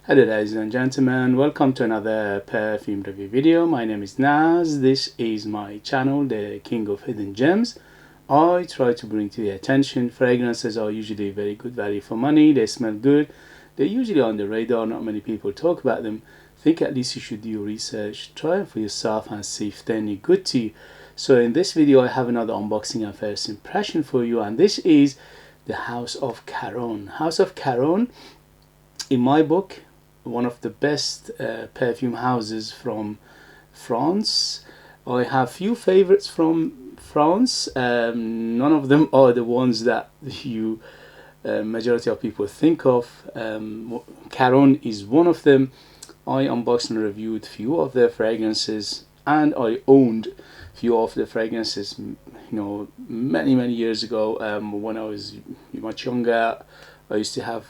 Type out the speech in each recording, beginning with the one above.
Hello ladies and gentlemen, welcome to another perfume review video. My name is Naz. This is my channel, the King of Hidden Gems. I try to bring to your attention fragrances are usually very good value for money. They smell good. They're usually on the radar. Not many people talk about them. Think at least you should do your research. Try them for yourself and see if they're any good to you. So in this video I have another unboxing and first impression for you, and this is the House of Caron. House of Caron, in my book, one of the best perfume houses from France. I have few favorites from France. None of them are the ones that you majority of people think of. Caron is one of them. I unboxed and reviewed few of their fragrances, and I owned few of the fragrances, many years ago. When I was much younger, I used to have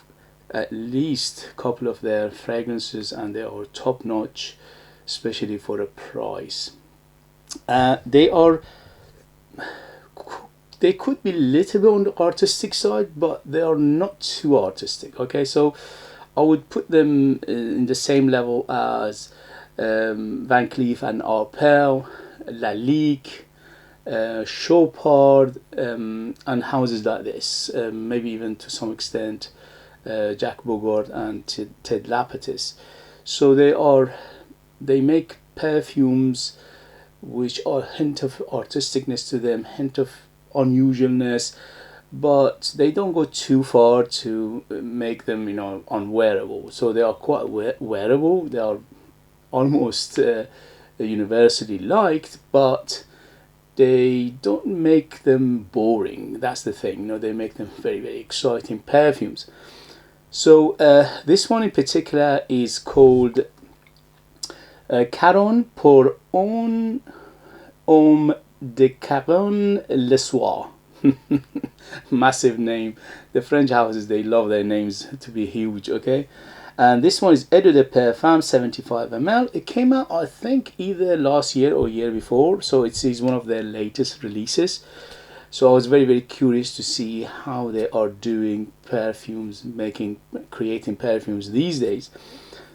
at least a couple of their fragrances, and they are top notch, especially for the price. They could be a little bit on the artistic side, but they are not too artistic. Okay, so I would put them in the same level as Van Cleef and Arpels, Lalique, Chopard, and houses like this, maybe even to some extent Jack Bogart and Ted Lapatis. So they make perfumes which are a hint of artisticness to them, hint of unusualness, but they don't go too far to make them unwearable. So they are quite wearable. They are almost universally liked, but they don't make them boring. That's the thing. They make them very exciting perfumes. So this one in particular is called Caron pour un Homme De Caron Le Soir. Massive name. The French houses, they love their names to be huge. Okay, and this one is Eau de Perfume 75ml. It came out, I think, either last year or year before, so it is one of their latest releases. So I was very curious to see how they are doing perfumes, creating perfumes these days.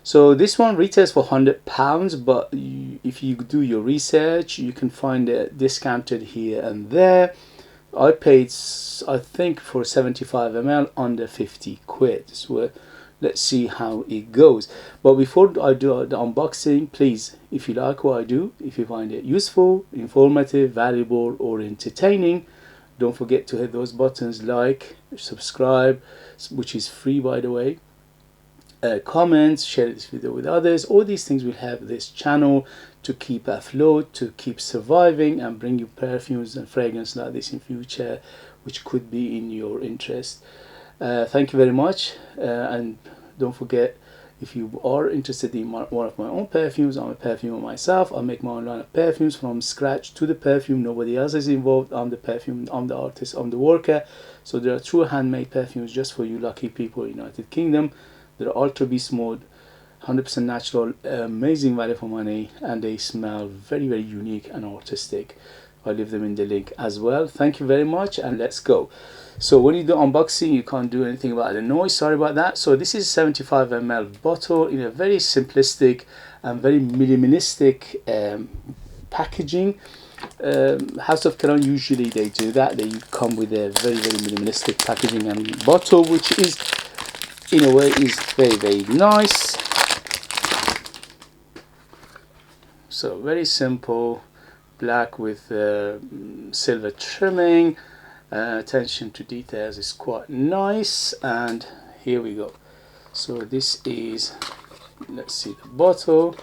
So this one retails for £100, but if you do your research, you can find it discounted here and there. I paid, I think, for 75ml under 50 quid. So let's see how it goes. But before I do the unboxing, please, if you like what I do, if you find it useful, informative, valuable, or entertaining, don't forget to hit those buttons like, subscribe, which is free by the way, comments, share this video with others. All these things will help this channel to keep afloat, to keep surviving, and bring you perfumes and fragrance like this in future, which could be in your interest. Thank you very much, and don't forget, if you are interested in one of my own perfumes, I'm a perfumer myself. I make my own line of perfumes from scratch to the perfume. Nobody else is involved. I'm the perfume, I'm the artist, I'm the worker. So there are true handmade perfumes just for you lucky people in the United Kingdom. They're ultra beast mode, 100% natural, amazing value for money, and they smell very unique and artistic. I leave them in the link as well. Thank you very much, and let's go. So when you do unboxing, you can't do anything about the noise, sorry about that. So this is a 75ml bottle in a very simplistic and very minimalistic packaging. House of Caron, usually they do that. They come with a very minimalistic packaging and bottle, which is in a way is very nice. So very simple, black with silver trimming. Attention to details is quite nice, and here we go. So this is, let's see the bottle.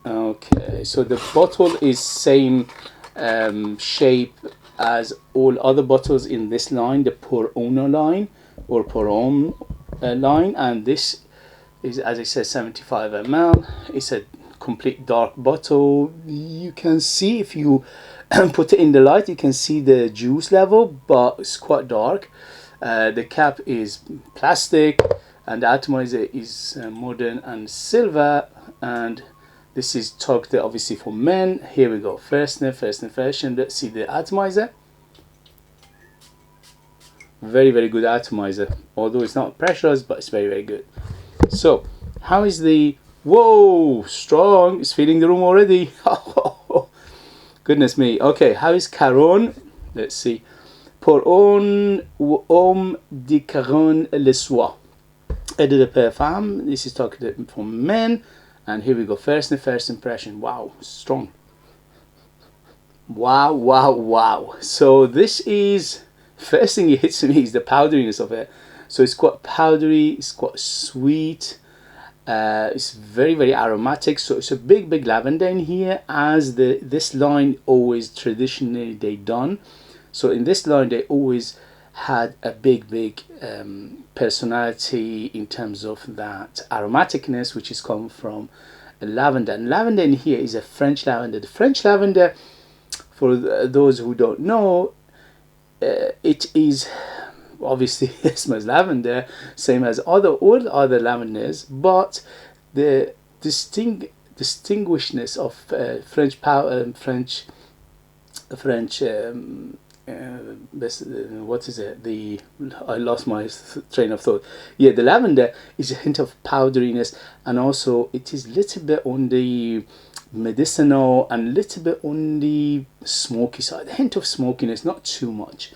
Okay, so the bottle is same shape as all other bottles in this line, the Pour Uno line or Pour Homme line, and this is, as I said, 75ml. It's a complete dark bottle. You can see, if you put it in the light, you can see the juice level, but it's quite dark. The cap is plastic, and the atomizer is modern and silver, and this is targeted obviously for men. Here we go. First sniff, first impression. Let's see the atomizer. Very, very good atomizer, although it's not pressurized, but it's very, very good. So how is the, whoa, strong, it's filling the room already. Goodness me. Okay, how is Caron? Let's see. Pour un Homme De Caron Le Soir Eau de Perfume. This is talking for men. And here we go. First impression. Wow, strong. Wow, wow, wow. So this is, first thing it hits me is the powderiness of it. So it's quite powdery, it's quite sweet, it's very, very aromatic. So it's a big, big lavender in here, as this line always traditionally they done. So in this line they always had a big, big personality in terms of that aromaticness, which is come from lavender. And lavender in here is a French lavender. The French lavender, for those who don't know, it is obviously it smells lavender, same as all other lavenders, but the distinguishedness of French what is it? I lost my train of thought. Yeah, the lavender is a hint of powderiness, and also it is a little bit on the medicinal and a little bit on the smoky side. A hint of smokiness, not too much.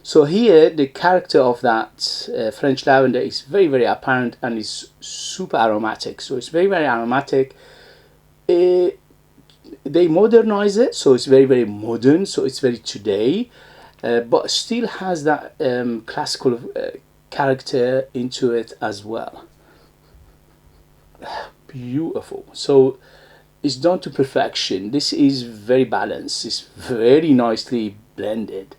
So here the character of that French lavender is very, very apparent, and is super aromatic. So it's very, very aromatic. They modernize it, so it's very, very modern, so it's very today, but still has that classical character into it as well. Beautiful. So it's done to perfection. This is very balanced, it's very nicely blended.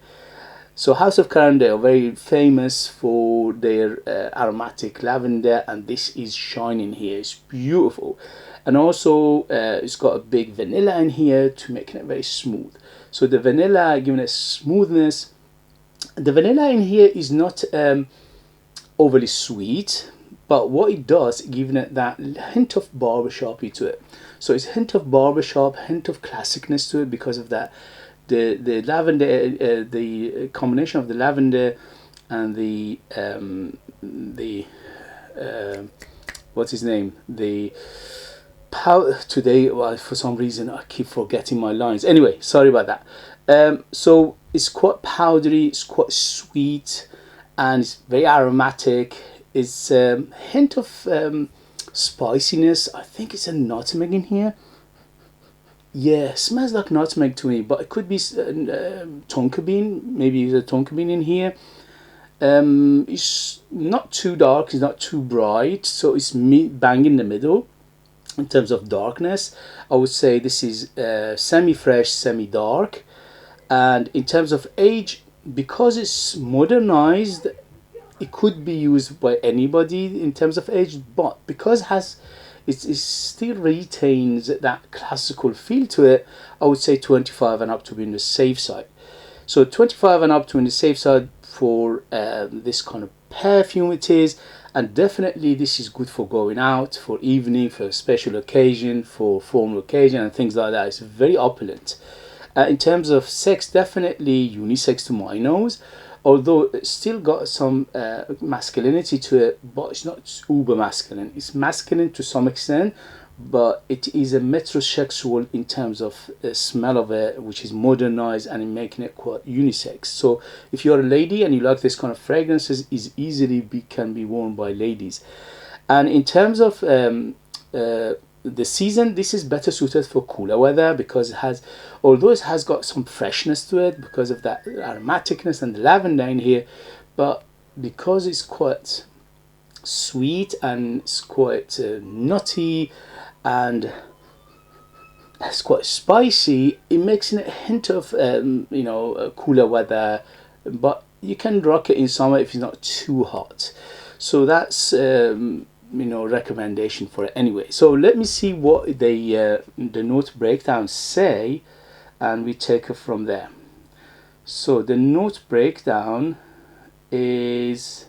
So House of Caron, they are very famous for their aromatic lavender, and this is shining here. It's beautiful. And also it's got a big vanilla in here to make it very smooth. So the vanilla giving it smoothness. The vanilla in here is not overly sweet, but what it does, giving it that hint of barbershopy to it. So it's a hint of barbershop, hint of classicness to it, because of that. The lavender, the combination of the lavender and the what's his name, the today, well, for some reason I keep forgetting my lines. Anyway, sorry about that. So it's quite powdery, it's quite sweet, and it's very aromatic. It's a hint of spiciness. I think it's a nutmeg in here. Yeah, smells like nutmeg to me, but it could be tonka bean. Maybe there's a tonka bean in here. It's not too dark, it's not too bright, so it's bang in the middle. In terms of darkness, I would say this is semi-fresh, semi-dark. And in terms of age, because it's modernized, it could be used by anybody in terms of age, but because it still retains that classical feel to it, I would say 25 and up to be on the safe side. So 25 and up to on the safe side for this kind of perfume it is. And definitely this is good for going out, for evening, for a special occasion, for formal occasion and things like that. It's very opulent. In terms of sex, definitely unisex to my nose, although it's still got some masculinity to it, but it's not uber masculine. It's masculine to some extent, but it is a metrosexual in terms of the smell of it, which is modernized and in making it quite unisex. So if you're a lady and you like this kind of fragrances, is easily can be worn by ladies. And in terms of the season, this is better suited for cooler weather, because it has, although it has got some freshness to it because of that aromaticness and the lavender in here, but because it's quite sweet and it's quite nutty and it's quite spicy, it makes it a hint of cooler weather, but you can rock it in summer if it's not too hot. So that's recommendation for it anyway. So let me see what the note breakdown say, and we take it from there. So the note breakdown is,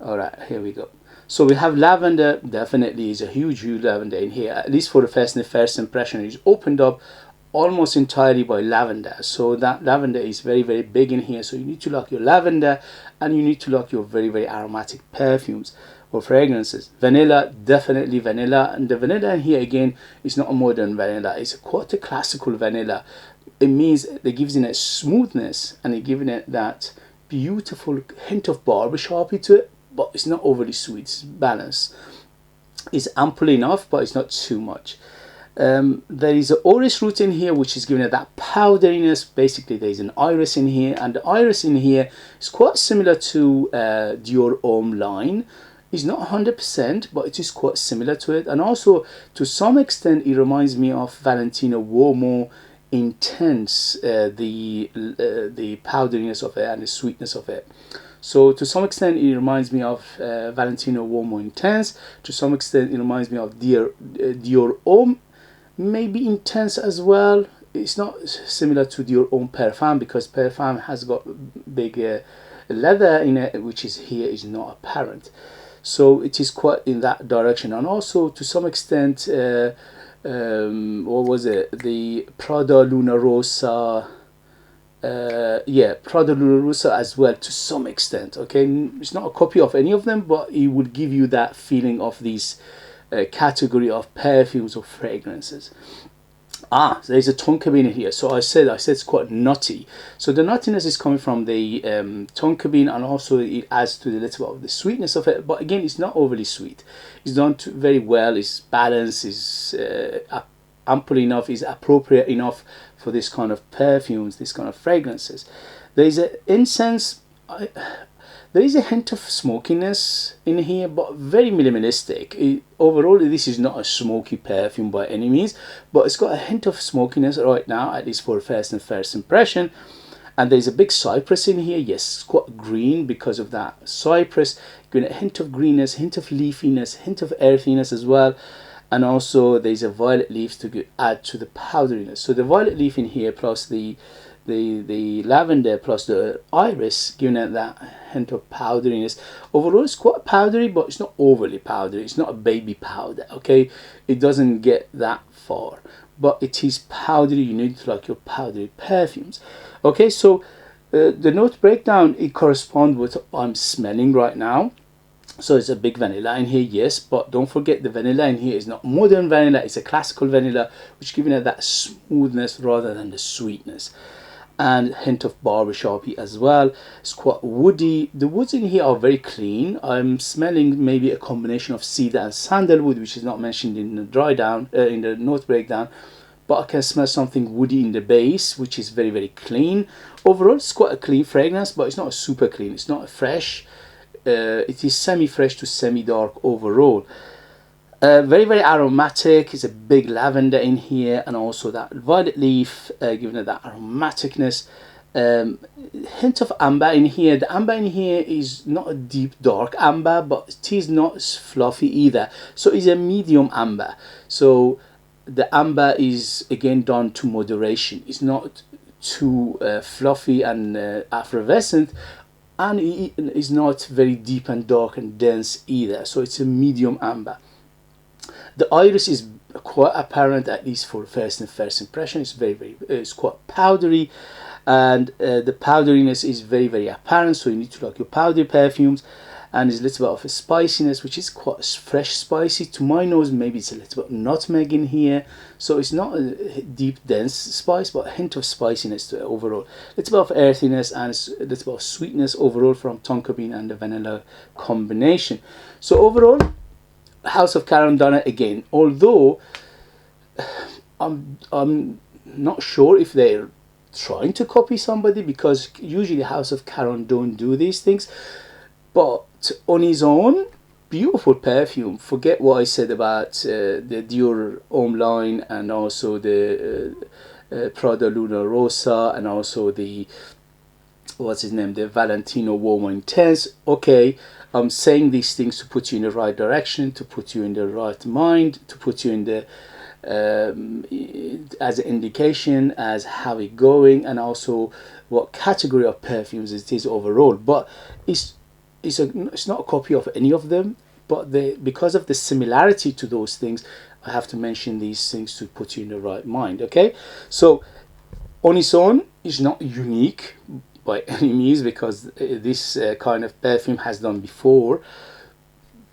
all right, here we go. So we have lavender, definitely is a huge lavender in here, at least for the first impression. It's opened up almost entirely by lavender. So that lavender is very, very big in here. So you need to lock your lavender, and you need to lock your very, very aromatic perfumes or fragrances. Vanilla, definitely vanilla. And the vanilla in here again is not a modern vanilla. It's quite a classical vanilla. It means it gives it a smoothness, and it giving it that beautiful hint of barbershoppy to it, but it's not overly sweet. It's balanced. It's ample enough, but it's not too much. There is an orris root in here, which is giving it that powderiness. Basically, there is an iris in here, and the iris in here is quite similar to Dior Homme line. It's not 100%, but it is quite similar to it, and also to some extent it reminds me of Valentino Uomo Intense, the powderiness of it and the sweetness of it. So to some extent it reminds me of Valentino Uomo Intense. To some extent it reminds me of Dior Homme, maybe Intense as well. It's not similar to Dior Homme Perfume, because Perfume has got big leather in it, which is here is not apparent. So it is quite in that direction. And also to some extent what was it, the Prada Luna Rossa, yeah, Prada Luna Rossa as well, to some extent. Okay, it's not a copy of any of them, but it would give you that feeling of these category of perfumes or fragrances. There's a tonka bean in here. So I said it's quite nutty. So the nuttiness is coming from the tonka bean, and also it adds to the little bit of the sweetness of it. But again, it's not overly sweet. It's done very well. It's balanced. It's ample enough. It's appropriate enough for this kind of perfumes, this kind of fragrances. There's an incense. There is a hint of smokiness in here, but very minimalistic. Overall, this is not a smoky perfume by any means, but it's got a hint of smokiness right now, at least for first impression. And there's a big cypress in here. Yes, it's quite green because of that cypress. Giving a hint of greenness, hint of leafiness, hint of earthiness as well. And also there's a violet leaf to add to the powderiness. So the violet leaf in here plus the lavender plus the iris, giving it that hint of powderiness. Overall, it's quite powdery, but it's not overly powdery. It's not a baby powder, okay? It doesn't get that far, but it is powdery. You need to like your powdery perfumes. Okay, so the note breakdown, it corresponds with what I'm smelling right now. So it's a big vanilla in here, yes, but don't forget the vanilla in here is not modern vanilla. It's a classical vanilla, which is giving it that smoothness rather than the sweetness. And hint of barbershoppy as well. It's quite woody. The woods in here are very clean. I'm smelling maybe a combination of cedar and sandalwood, which is not mentioned in the dry down in the note breakdown, but I can smell something woody in the base, which is very, very clean. Overall, it's quite a clean fragrance, but it's not super clean. It's not fresh. It is semi-fresh to semi-dark overall. Very, very aromatic. It's a big lavender in here, and also that violet leaf, giving it that aromaticness. Hint of amber in here. The amber in here is not a deep dark amber, but it is not fluffy either. So it's a medium amber. So the amber is again done to moderation. It's not too fluffy and effervescent, and it is not very deep and dark and dense either. So it's a medium amber. The iris is quite apparent, at least for first impression. It's it's quite powdery, and the powderiness is very, very apparent. So you need to like your powdery perfumes, and there's a little bit of a spiciness, which is quite fresh spicy to my nose. Maybe it's a little bit of nutmeg in here. So it's not a deep, dense spice, but a hint of spiciness to it overall. A little bit of earthiness and a little bit of sweetness overall from tonka bean and the vanilla combination. So overall, House of Caron done it again, although I'm not sure if they're trying to copy somebody, because usually House of Caron don't do these things. But on his own, beautiful perfume. Forget what I said about the Dior Homme line, and also the Prada Luna Rossa, and also the what's his name, the Valentino Uomo Intense. Okay, I'm saying these things to put you in the right direction, to put you in the right mind, to put you in the as an indication as how it's going, and also what category of perfumes it is overall. But it's not a copy of any of them, but because of the similarity to those things, I have to mention these things to put you in the right mind. Okay, so on its own is not unique by any means, because this kind of perfume has done before,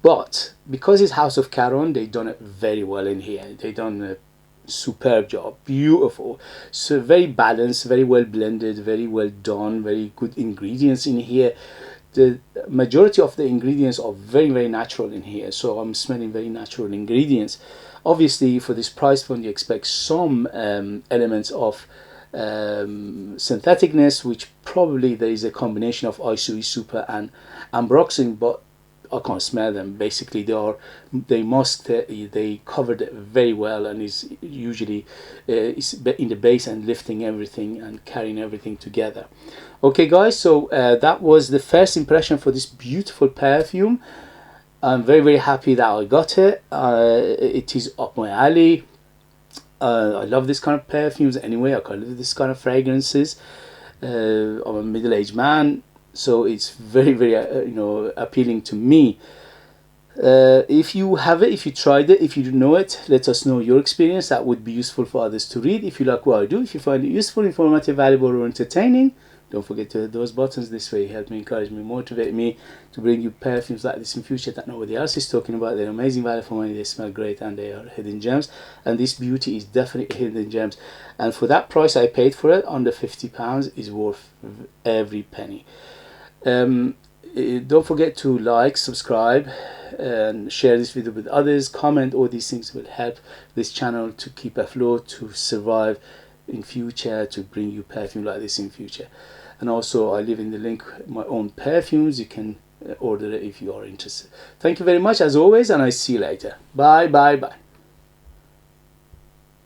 but because it's House of Caron, they done it very well in here. They done a superb job, beautiful, so very balanced, very well blended, very well done, very good ingredients in here. The majority of the ingredients are very natural in here, so I'm smelling very natural ingredients. Obviously for this price point you expect some elements of syntheticness, which probably there is a combination of Isui Super and ambroxan, but I can't smell them. Basically they covered it very well, and is usually is in the base and lifting everything and carrying everything together. Okay guys, so that was the first impression for this beautiful perfume. I'm very happy that I got it. It is up my alley. I love this kind of perfumes anyway. I love this kind of fragrances. I'm a middle-aged man, so it's very you know, appealing to me. If you have it, if you tried it, if you know it, let us know your experience. That would be useful for others to read. If you like what I do, if you find it useful, informative, valuable, or entertaining, don't forget to hit those buttons. This way help me, encourage me, motivate me to bring you perfumes like this in future that nobody else is talking about. They're amazing value for money, they smell great, and they are hidden gems. And this beauty is definitely hidden gems. And for that price I paid for it, under £50, is worth every penny. Don't forget to like, subscribe, and share this video with others. Comment. All these things will help this channel to keep afloat, to survive in future, to bring you perfume like this in future. And also I leave in the link my own perfumes. You can order it if you are interested. Thank you very much as always, and I see you later. Bye.